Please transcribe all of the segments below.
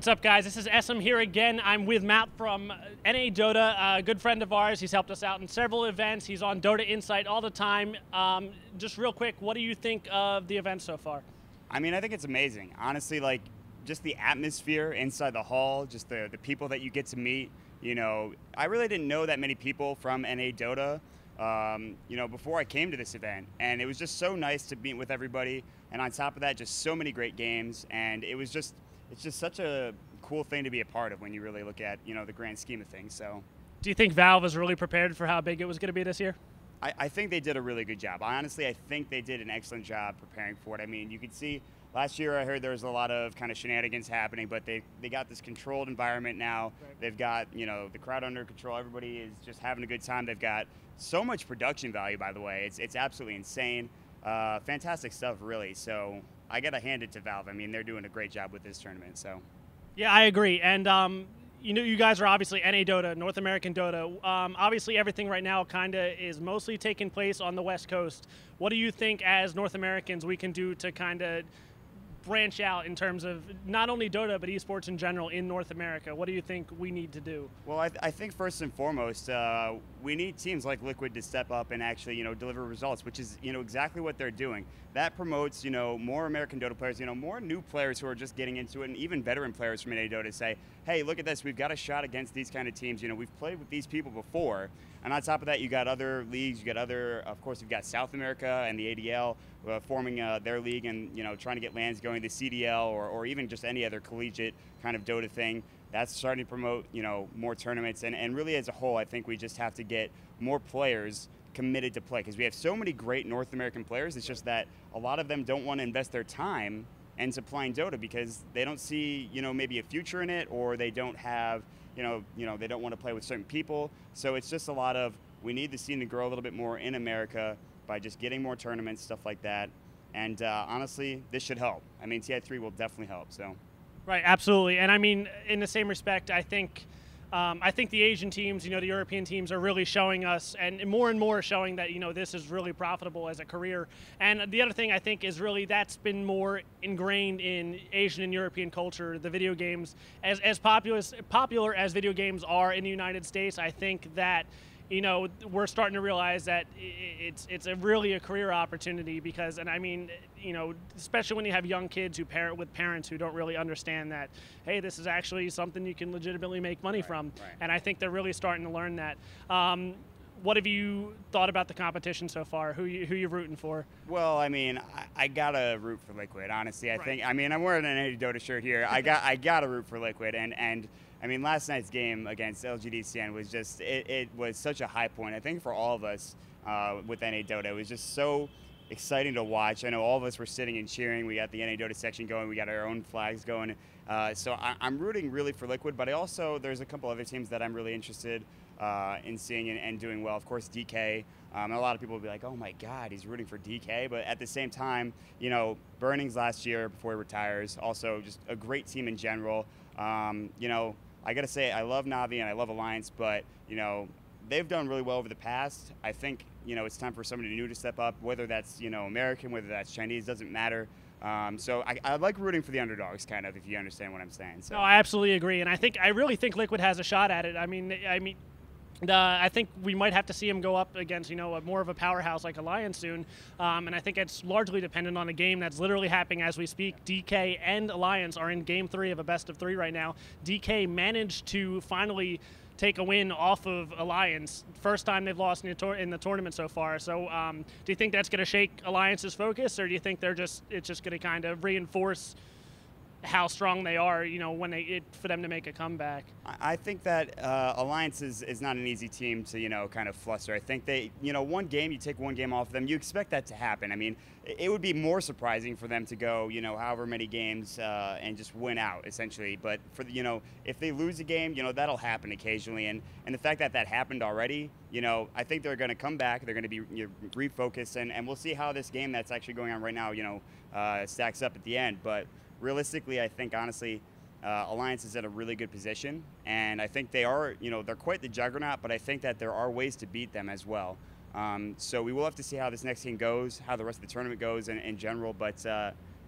what's up, guys? This is SM here again. I'm with Maut from NA Dota, a good friend of ours. He's helped us out in several events. He's on Dota Insight all the time. Just real quick, what do you think of the event so far? I mean, I think it's amazing. Honestly, like, just the atmosphere inside the hall, just the people that you get to meet. You know, I really didn't know that many people from NA Dota, you know, before I came to this event. And it was just so nice to meet with everybody. And on top of that, just so many great games. And it's just such a cool thing to be a part of when you really look at, you know, the grand scheme of things. So, do you think Valve was really prepared for how big it was going to be this year? I think they did a really good job. Honestly, I think they did an excellent job preparing for it. I mean, you could see last year I heard there was a lot of kind of shenanigans happening, but they got this controlled environment now. Right. They've got, you know, the crowd under control. Everybody is just having a good time. They've got so much production value, by the way. It's absolutely insane. Fantastic stuff, really. So I got to hand it to Valve. I mean, they're doing a great job with this tournament. So, yeah, I agree. And you know, you guys are obviously NA Dota, North American Dota. Obviously, everything right now kind of is mostly taking place on the West Coast. What do you think, as North Americans, we can do to kind of branch out in terms of not only Dota but esports in general in North America? What do you think we need to do? Well, I think first and foremost, we need teams like Liquid to step up and actually, you know, deliver results, which is, you know, exactly what they're doing. That promotes, you know, more American Dota players, you know, more new players who are just getting into it, and even veteran players from NA Dota say, hey, look at this, we've got a shot against these kind of teams. You know, we've played with these people before. And on top of that, you got other leagues, you got other, of course, you've got South America and the ADL forming their league and, you know, trying to get lands going, the CDL or even just any other collegiate kind of Dota thing. That's starting to promote, you know, more tournaments. And really as a whole, I think we just have to get more players committed to play because we have so many great North American players. It's just that a lot of them don't want to invest their time into playing Dota because they don't see, you know, maybe a future in it, or they don't have, you know, they don't want to play with certain people. So it's just a lot of, we need the scene to grow a little bit more in America by just getting more tournaments, stuff like that. And honestly, this should help. I mean, TI3 will definitely help. So, right, absolutely. And I mean, in the same respect, I think the Asian teams, you know, the European teams are really showing us, and more showing that, you know, this is really profitable as a career. And the other thing I think is really that's been more ingrained in Asian and European culture. The video games, as popular as video games are in the United States, I think that, you know, we're starting to realize that it's really a career opportunity because, and I mean, you know, especially when you have young kids who parent with parents who don't really understand that, hey, this is actually something you can legitimately make money from. Right. And I think they're really starting to learn that. What have you thought about the competition so far? Who you rooting for? Well, I mean, I gotta root for Liquid, honestly. I Right. think, I mean, I'm wearing an NA Dota shirt here. I gotta root for Liquid, and I mean, last night's game against LGDCN was just, it was such a high point. I think for all of us with NA Dota, it was just so exciting to watch. I know all of us were sitting and cheering. We got the NA Dota section going. We got our own flags going. So I'm rooting really for Liquid, but I also, there's a couple other teams that I'm really interested in seeing and doing well. Of course, DK. A lot of people will be like, oh my God, he's rooting for DK. But at the same time, you know, Burnings last year before he retires, also just a great team in general. You know, I got to say, I love Navi and I love Alliance, but, you know, they've done really well over the past. I think, you know, it's time for somebody new to step up, whether that's, you know, American, whether that's Chinese, doesn't matter. So I like rooting for the underdogs, kind of, if you understand what I'm saying. So. No, I absolutely agree. And I really think Liquid has a shot at it. I mean, I think we might have to see him go up against, you know, more of a powerhouse like Alliance soon. And I think it's largely dependent on a game that's literally happening as we speak. DK and Alliance are in Game 3 of a best-of-3 right now. DK managed to finally take a win off of Alliance. First time they've lost in the tournament so far. So do you think that's going to shake Alliance's focus, or do you think it's just going to kind of reinforce how strong they are, you know, for them to make a comeback? I think that Alliance is not an easy team to, you know, kind of fluster. I think they, you know, you take one game off of them, you expect that to happen. I mean, it would be more surprising for them to go, you know, however many games and just win out, essentially. But for you know, if they lose a game, you know, that'll happen occasionally. And the fact that that happened already, you know, I think they're going to come back. They're going to be, you know, refocused, and we'll see how this game that's actually going on right now, you know, stacks up at the end. But realistically, I think, honestly, Alliance is in a really good position, and I think they are, you know, they're quite the juggernaut, but I think that there are ways to beat them as well. So we will have to see how this next game goes, how the rest of the tournament goes in general, but,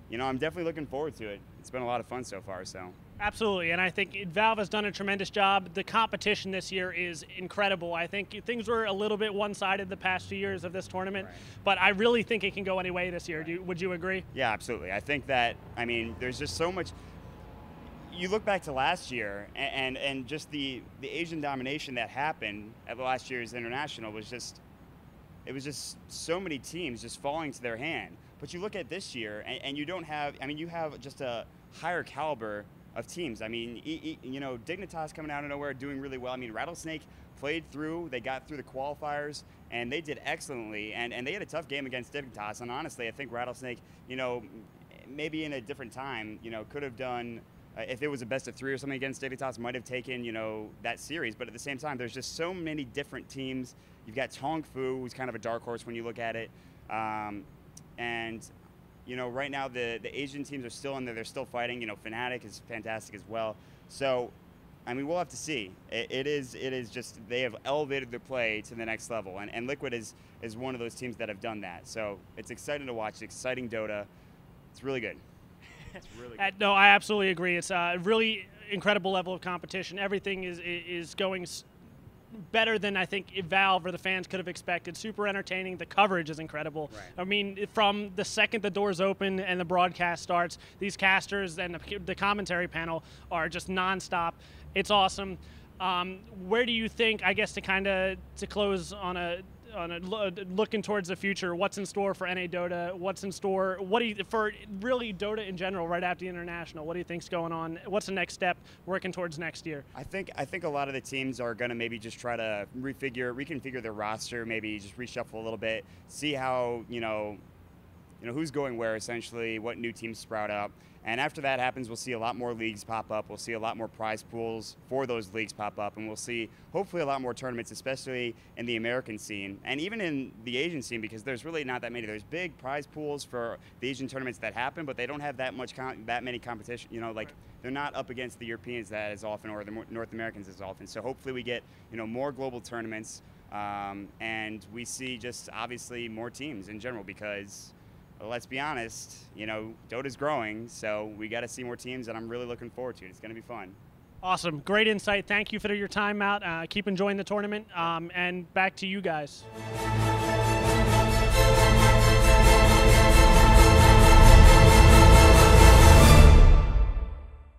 you know, I'm definitely looking forward to it. It's been a lot of fun so far, so. Absolutely, and I think Valve has done a tremendous job. The competition this year is incredible. I think things were a little bit one-sided the past few years of this tournament, Right. but I really think it can go any way this year. Right. Would you agree? Yeah, absolutely. I think that, I mean, there's just so much. You look back to last year, and just the Asian domination that happened at last year's international was just, it was just so many teams just falling to their hand. But you look at this year, and you don't have, I mean, you have just a higher caliber of teams. I mean, you know, Dignitas coming out of nowhere doing really well. I mean, Rattlesnake played through, they got through the qualifiers, and they did excellently, and they had a tough game against Dignitas. And honestly, I think Rattlesnake, you know, maybe in a different time, you know, could have done, if it was a best of 3 or something against Dignitas, might have taken, you know, that series. But at the same time, there's just so many different teams. You've got Tongfu, who's kind of a dark horse when you look at it. And, you know, right now the Asian teams are still in there. They're still fighting. You know, Fnatic is fantastic as well. So, I mean, we'll have to see. It is just, they have elevated their play to the next level. And Liquid is one of those teams that have done that. So it's exciting to watch. It's exciting Dota. It's really good. It's really good. No, I absolutely agree. It's a really incredible level of competition. Everything is going better than I think Valve or the fans could have expected. Super entertaining. The coverage is incredible. Right. I mean, from the second the doors open and the broadcast starts, these casters and the commentary panel are just nonstop. It's awesome. Where do you think, I guess, to close on a looking towards the future, what's in store for NA Dota? What's in store? What do you, for really Dota in general, right after the international? What do you think's going on? What's the next step working towards next year? I think a lot of the teams are going to maybe just try to reconfigure their roster, maybe just reshuffle a little bit, see how you know who's going where, essentially, what new teams sprout up. And after that happens, we'll see a lot more leagues pop up. We'll see a lot more prize pools for those leagues pop up. And we'll see, hopefully, a lot more tournaments, especially in the American scene. And even in the Asian scene, because there's really not that many. There's big prize pools for the Asian tournaments that happen, but they don't have that many competition. You know, like, they're not up against the Europeans that as often, or the North Americans as often. So hopefully we get, you know, more global tournaments. And we see just, obviously, more teams in general, because let's be honest, you know, Dota's growing, so we got to see more teams, and I'm really looking forward to it. It's going to be fun. Awesome. Great insight. Thank you for your time, Maut. Keep enjoying the tournament, and back to you guys.